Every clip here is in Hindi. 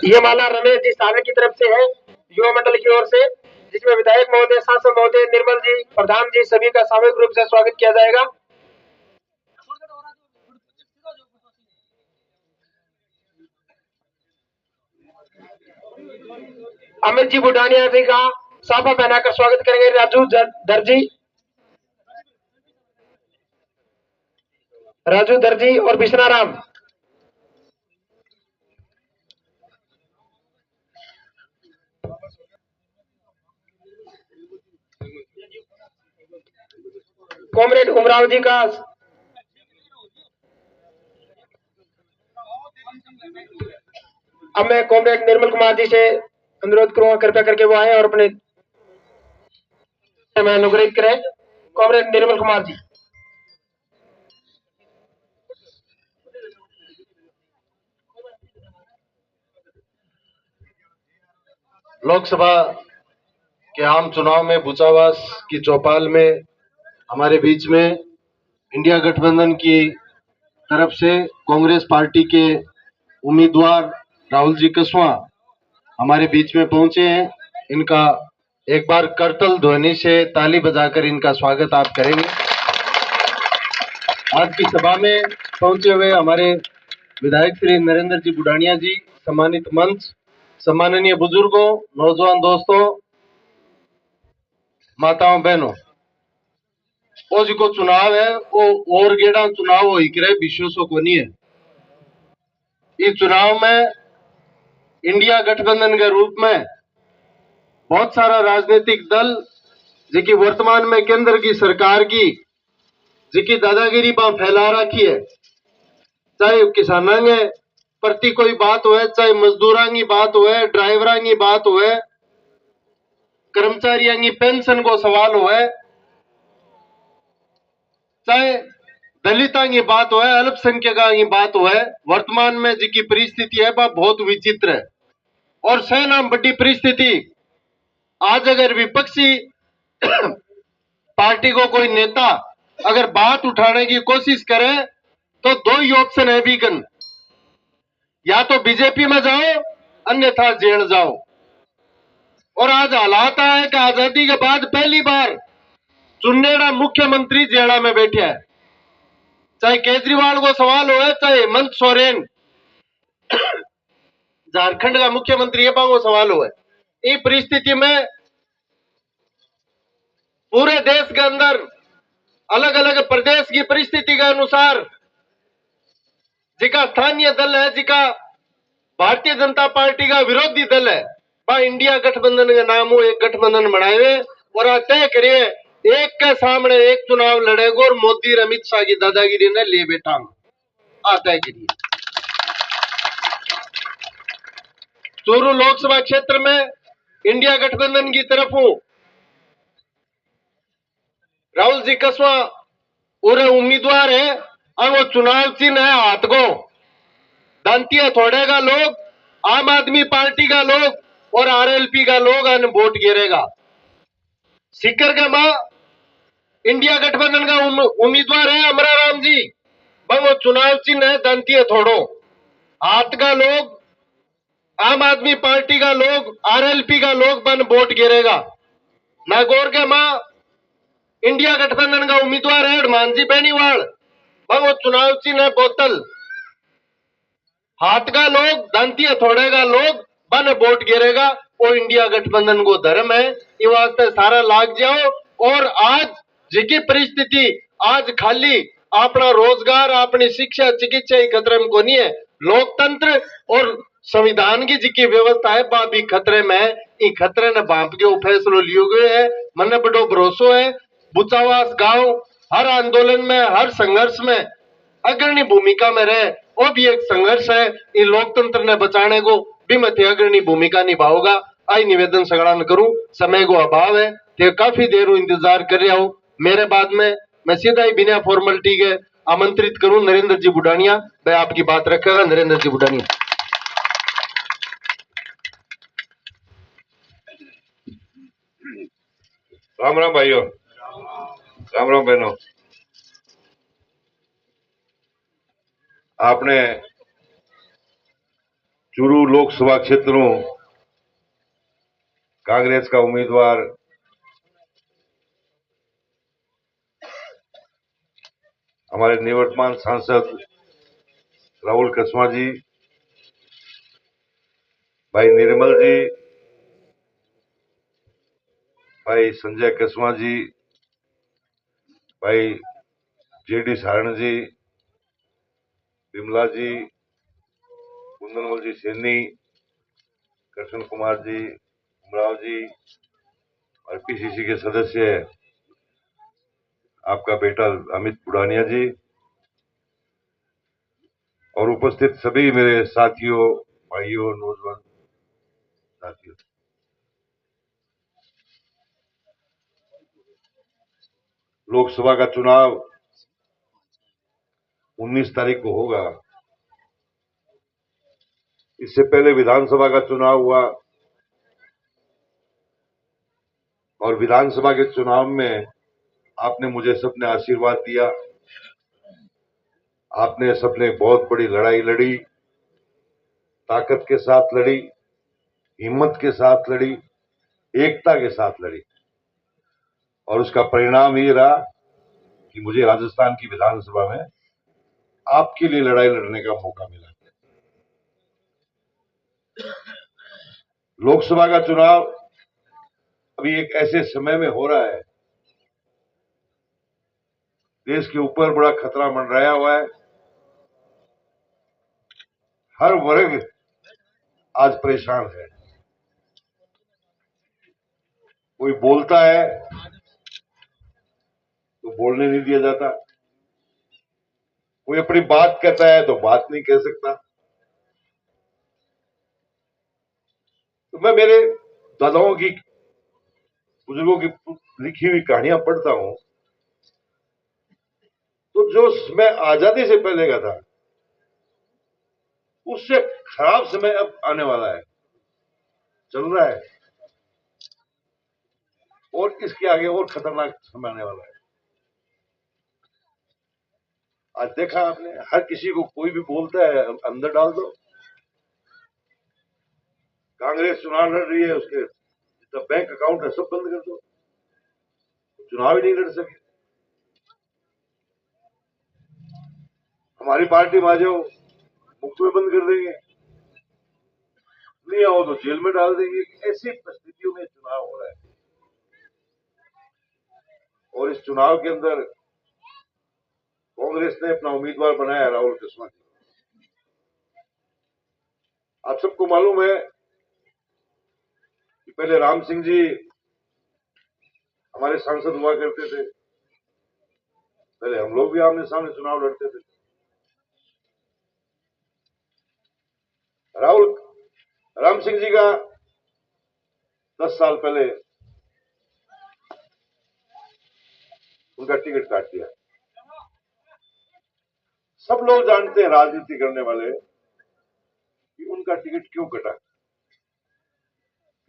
ये माला रमेश जी सागर की तरफ से है, युवा मंडल की ओर से, जिसमें विधायक महोदय, सांसद महोदय, निर्मल जी, प्रधान जी, सभी का सामूहिक रूप से स्वागत किया जाएगा। अमित जी बुढ़ानिया जी का साफा पहनाकर स्वागत करेंगे। राजू दर्जी और बिश्ना राम। कॉमरेड उमराव जी का अब मैं कॉमरेड निर्मल कुमार जी से अनुरोध करूंगा कृपया करके वो आए और अपने मैं अनुग्रहित करें। कॉमरेड निर्मल कुमार जी। लोकसभा के आम चुनाव में भूचावास की चौपाल में हमारे बीच में इंडिया गठबंधन की तरफ से कांग्रेस पार्टी के उम्मीदवार राहुल जी कसवा हमारे बीच में पहुंचे हैं। इनका एक बार करतल ध्वनि से ताली बजाकर इनका स्वागत आप करेंगे। आज की सभा में पहुंचे हुए हमारे विधायक श्री नरेंद्र जी बुढ़ानिया जी, सम्मानित मंच, सम्माननीय बुजुर्गों, नौजवान दोस्तों, माताओं बहनों, वो जो चुनाव है वो और गेड़ा चुनाव हो ही विश्वासों को नहीं है। इस चुनाव में इंडिया गठबंधन के रूप में बहुत सारा राजनीतिक दल जिकी वर्तमान में केंद्र की सरकार की जिकी दादागिरी बा फैला रखी है, चाहे किसानों के प्रति कोई बात हो, चाहे मजदूरों की बात हो, ड्राइवरों की बात हो, कर्मचारियों की पेंशन को सवाल हो, चाहे दलितों की बात हो, अल्पसंख्यकों की बात हो, वर्तमान में जिकी परिस्थिति है वह बहुत विचित्र है। और सेना बड़ी परिस्थिति आज अगर विपक्षी पार्टी को कोई नेता अगर बात उठाने की कोशिश करे तो दो ही ऑप्शन है बीकन, या तो बीजेपी में जाओ अन्यथा जेल जाओ। और आज हालात है कि आजादी के बाद पहली बार चुनेड़ा मुख्यमंत्री जेड़ा में बैठे है, चाहे केजरीवाल को सवाल हो, चाहे हेमंत सोरेन झारखंड का मुख्यमंत्री है को सवाल हो। इस परिस्थिति में पूरे देश के अंदर अलग अलग प्रदेश की परिस्थिति के अनुसार जिका स्थानीय दल है, जिका भारतीय जनता पार्टी का विरोधी दल है, वह इंडिया गठबंधन के नाम हो एक गठबंधन बनाए और तय करिए एक के सामने एक चुनाव लड़ेगा और मोदी और अमित शाह की दादागिरी ने ले बैठा तय करिए। चूरू लोकसभा क्षेत्र में इंडिया गठबंधन की तरफ हूं, राहुल जी कसवा और उम्मीदवार है, और वो चुनाव चिन्ह है हाथ को दांतिया थोड़े का लोग, आम आदमी पार्टी का लोग और आरएलपी का लोग वोट गिरेगा। सीकर के मां इंडिया गठबंधन का उम्मीदवार है अमराराम जी, वो चुनाव चिन्ह है दांतिया थोड़ो, हाथ का लोग, आम आदमी पार्टी का लोग, आरएलपी का लोग बन वोट गिरेगा। नागौर के मां इंडिया गठबंधन का उम्मीदवार है हनुमान जी बेनीवाल, वो चुनाव चिन्ह है बोतल, हाथ का लोग, दांतिया थोड़े का लोग बन वोट गिरेगा। वो इंडिया गठबंधन को धर्म है, ये वास्ते सारा लाग जाओ। और आज जिकी परिस्थिति आज खाली अपना रोजगार, अपनी शिक्षा, चिकित्सा ही खतरे में को नहीं है, लोकतंत्र और संविधान की जिकी व्यवस्था है वह भी खतरे में है। इन खतरे ने बांप के फैसलो लियो गए है। मन बड़ो भरोसा है भूचावास गांव हर आंदोलन में, हर संघर्ष में अग्रणी भूमिका में रहे, वो भी एक संघर्ष है। इन लोकतंत्र ने बचाने को भी मैं अग्रणी भूमिका निभाऊंगा। आई निवेदन सगड़ान करूं, समय को अभाव है, ते काफी देर इंतजार कर रहा हूं। मेरे बाद में मैं सीधा ही बिना फॉर्मेलिटी के आमंत्रित करूं नरेंद्र जी बुढ़ानिया, मैं आपकी बात रखेगा। नरेंद्र जी बुढ़ानिया। राम राम भाइयों, राम राम बहनों, आपने चूरू लोकसभा क्षेत्रों कांग्रेस का उम्मीदवार हमारे निवर्तमान सांसद राहुल कसवा जी, भाई निर्मल जी, भाई संजय कसवा जी, भाई जेडी सारण जी, विमला जी, कुंदनमल जी सैनी, कृष्ण कुमार जी, उमराव जी और पीसीसी के सदस्य आपका बेटा अमित पुडानिया जी और उपस्थित सभी मेरे साथियों, भाइयों, नौजवान साथियों, लोकसभा का चुनाव 19 तारीख को होगा। इससे पहले विधानसभा का चुनाव हुआ और विधानसभा के चुनाव में आपने मुझे सबने आशीर्वाद दिया। आपने सबने बहुत बड़ी लड़ाई लड़ी, ताकत के साथ लड़ी, हिम्मत के साथ लड़ी, एकता के साथ लड़ी और उसका परिणाम ये रहा कि मुझे राजस्थान की विधानसभा में आपके लिए लड़ाई लड़ने का मौका मिला। लोकसभा का चुनाव अभी एक ऐसे समय में हो रहा है, देश के ऊपर बड़ा खतरा मंडराया हुआ है। हर वर्ग आज परेशान है। कोई बोलता है तो बोलने नहीं दिया जाता, कोई अपनी बात कहता है तो बात नहीं कह सकता। तो मैं मेरे दादाओं की, बुजुर्गों की लिखी हुई कहानियां पढ़ता हूं तो जो समय आजादी से पहले का था उससे खराब समय अब आने वाला है, चल रहा है और इसके आगे और खतरनाक समय आने वाला है। आज देखा आपने, हर किसी को कोई भी बोलता है अंदर डाल दो। कांग्रेस चुनाव लड़ रही है, उसके जितना बैंक अकाउंट है सब बंद कर दो, चुनाव ही नहीं लड़ सके। हमारी पार्टी में आ जाओ, मुफ्त में बंद कर देंगे, नहीं आओ तो जेल में डाल देंगे। ऐसी परिस्थितियों में चुनाव हो रहा है और इस चुनाव के अंदर कांग्रेस ने अपना उम्मीदवार बनाया राहुल कसवा जी। आप सबको मालूम है कि पहले राम सिंह जी हमारे सांसद हुआ करते थे, पहले हम लोग भी आमने सामने चुनाव लड़ते थे। राम सिंह जी का 10 साल पहले उनका टिकट काट दिया। सब लोग जानते हैं, राजनीति करने वाले, कि उनका टिकट क्यों कटा,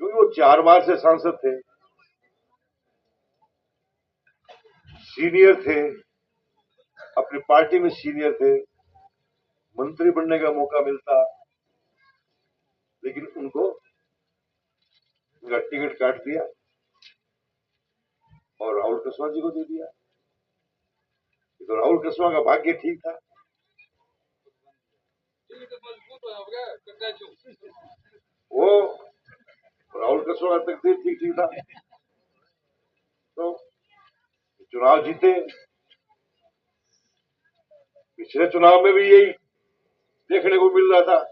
क्योंकि वो 4 बार से सांसद थे, सीनियर थे, अपनी पार्टी में सीनियर थे, मंत्री बनने का मौका मिलता, लेकिन उनको उनका टिकट काट दिया और राहुल कसवा जी को दे दिया। तो राहुल कसवा का भाग्य ठीक था। वो राहुल कसवा का तकदीर ठीक था। तो चुनाव जीते। पिछले चुनाव में भी यही देखने को मिल रहा था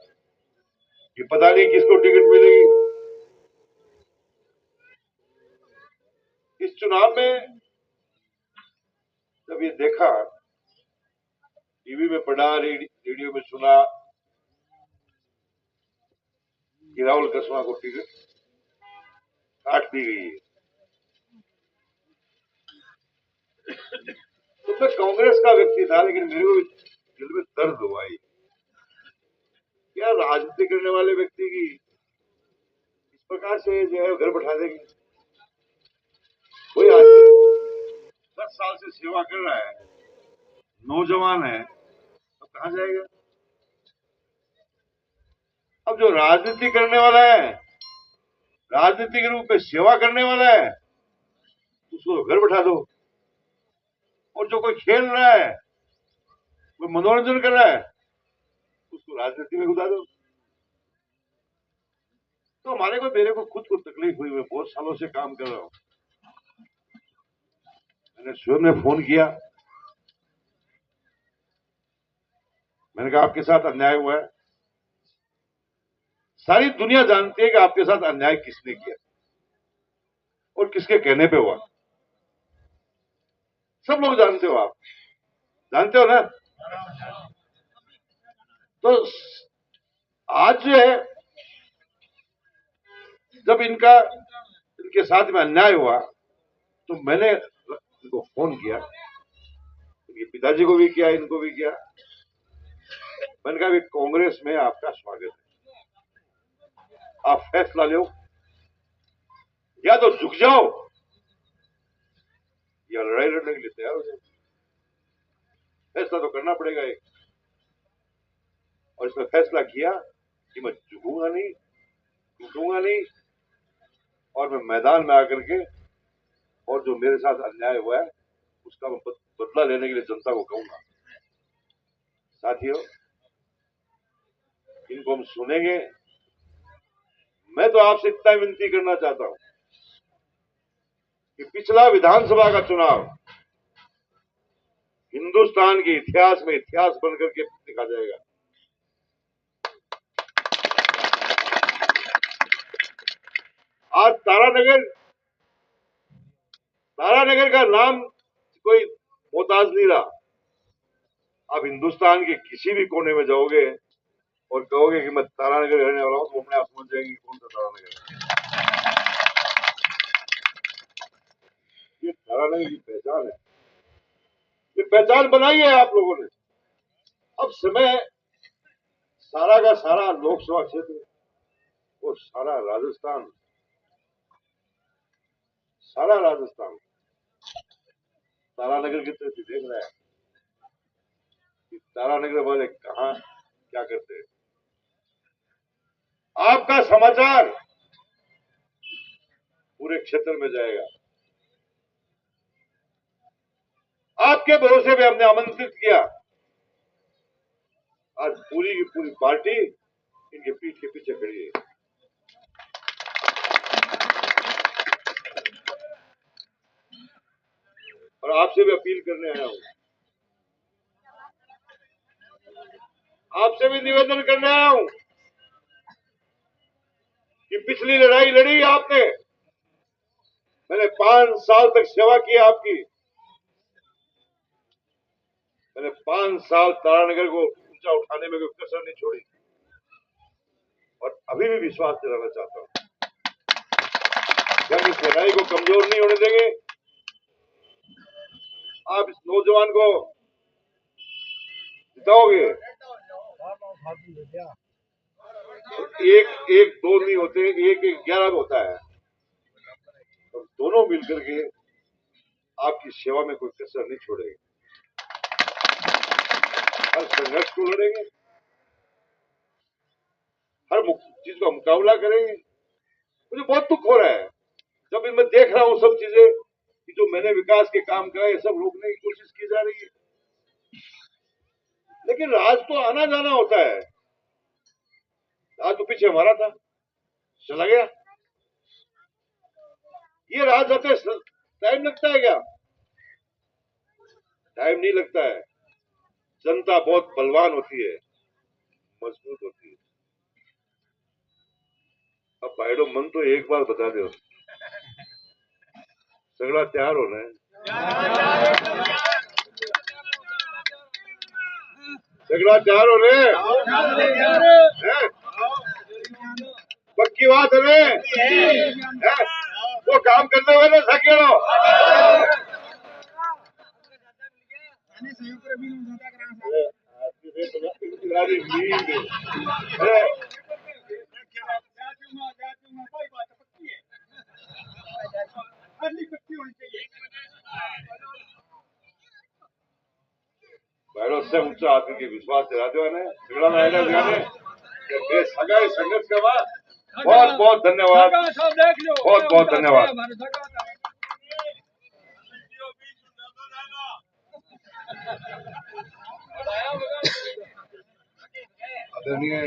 कि पता नहीं किसको टिकट मिलेगी। इस चुनाव में जब ये देखा, टीवी में पढ़ा, रेडियो में सुना कि राहुल कसवा को टिकट काट दी गई है, तो मैं कांग्रेस का व्यक्ति था, लेकिन मेरे को दिल में दर्द हुआ। क्या राजनीति करने वाले व्यक्ति की इस प्रकार से जो है घर बैठा देंगे? कोई 10 साल से सेवा कर रहा है, नौजवान है, तो कहां जाएगा? अब जो राजनीति करने वाला है, राजनीति के रूप में सेवा करने वाला है, उसको घर बैठा दो। और जो कोई खेल रहा है, कोई मनोरंजन कर रहा है, उसको राजनीति में घुसा दो। तो मेरे को खुद को तकलीफ हुई। मैं बहुत सालों से काम कर रहा हूं। मैंने स्वयं ने फोन किया, मैंने कहा आपके साथ अन्याय हुआ है। सारी दुनिया जानती है कि आपके साथ अन्याय किसने किया और किसके कहने पे हुआ। सब लोग जानते हो, आप जानते हो ना। तो आज जो है, जब इनके साथ में अन्याय हुआ, तो मैंने इनको फोन किया, इनके पिताजी को भी किया, इनको भी किया। मैंने कहा कांग्रेस में आपका स्वागत है, आप फैसला लो, या तो झुक जाओ या लड़ाई लड़ने के लिए तैयार हो जाओ। फैसला तो करना पड़ेगा एक। और इसमें फैसला किया कि मैं झुकूंगा नहीं, टूटूंगा नहीं, और मैं मैदान में आकर के और जो मेरे साथ अन्याय हुआ है उसका मैं बदला लेने के लिए जनता को कहूंगा। साथियों, इनको हम सुनेंगे। मैं तो आपसे इतना विनती करना चाहता हूं कि पिछला विधानसभा का चुनाव हिंदुस्तान के इतिहास में इतिहास बनकर के लिखा जाएगा। आज तारानगर का नाम कोई मोहताज नहीं रहा। आप हिंदुस्तान के किसी भी कोने में जाओगे और कहोगे कि मैं तारानगर रहने वाला हूं, तो अपने आप समझ जाएंगे कौन सा तारानगर है। ये तारानगर की पहचान है। ये पहचान बनाई है आप लोगों ने। अब समय सारा का सारा लोकसभा क्षेत्र और सारा राजस्थान तारानगर की तरफ देख रहा है कि तारानगर वाले कहां क्या करते हैं। आपका समाचार पूरे क्षेत्र में जाएगा। आपके भरोसे पे हमने आमंत्रित किया। आज पूरी की पूरी पार्टी इनके पीठ के पीछे खड़ी है। और आपसे भी अपील करने आया हूं, आपसे भी निवेदन करने आया हूं कि पिछली लड़ाई लड़ी आपने, मैंने 5 साल तक सेवा की आपकी। मैंने 5 साल तारानगर को ऊंचा उठाने में कोई कसर नहीं छोड़ी, और अभी भी विश्वास दिलाना चाहता हूं कि हम इस लड़ाई को कमजोर नहीं होने देंगे। आप इस नौजवान को जिताओगे। एक दो नहीं होते, 1-11 होता है। तो दोनों मिलकर के आपकी सेवा में कोई कसर नहीं छोड़ेंगे। हर संघर्ष को लड़ेंगे, हर चीज का मुकाबला करेंगे। मुझे बहुत दुख हो रहा है जब मैं देख रहा हूं सब चीजें कि जो मैंने विकास के काम कराए सब रोकने की कोशिश की जा रही है। लेकिन राज तो आना जाना होता है। राज तो पीछे हमारा था, चला गया। ये राज आते टाइम लगता है क्या? टाइम नहीं लगता है। जनता बहुत बलवान होती है, मजबूत होती है। अब भाईडो मन तो एक बार बता दो, सगड़ा तैयार हो रहे हैं, सगड़ा तैयार हो रहे हैं। पक्की बात है। वो काम करते हुए ना सकेलो। भैरव से ऊंचा आकर के विश्वास दिला दो ने सगड़ा रायडा दिलाने कि देश सगाई संघर्ष के बाद बहुत बहुत धन्यवाद, बहुत बहुत धन्यवाद। आदरणीय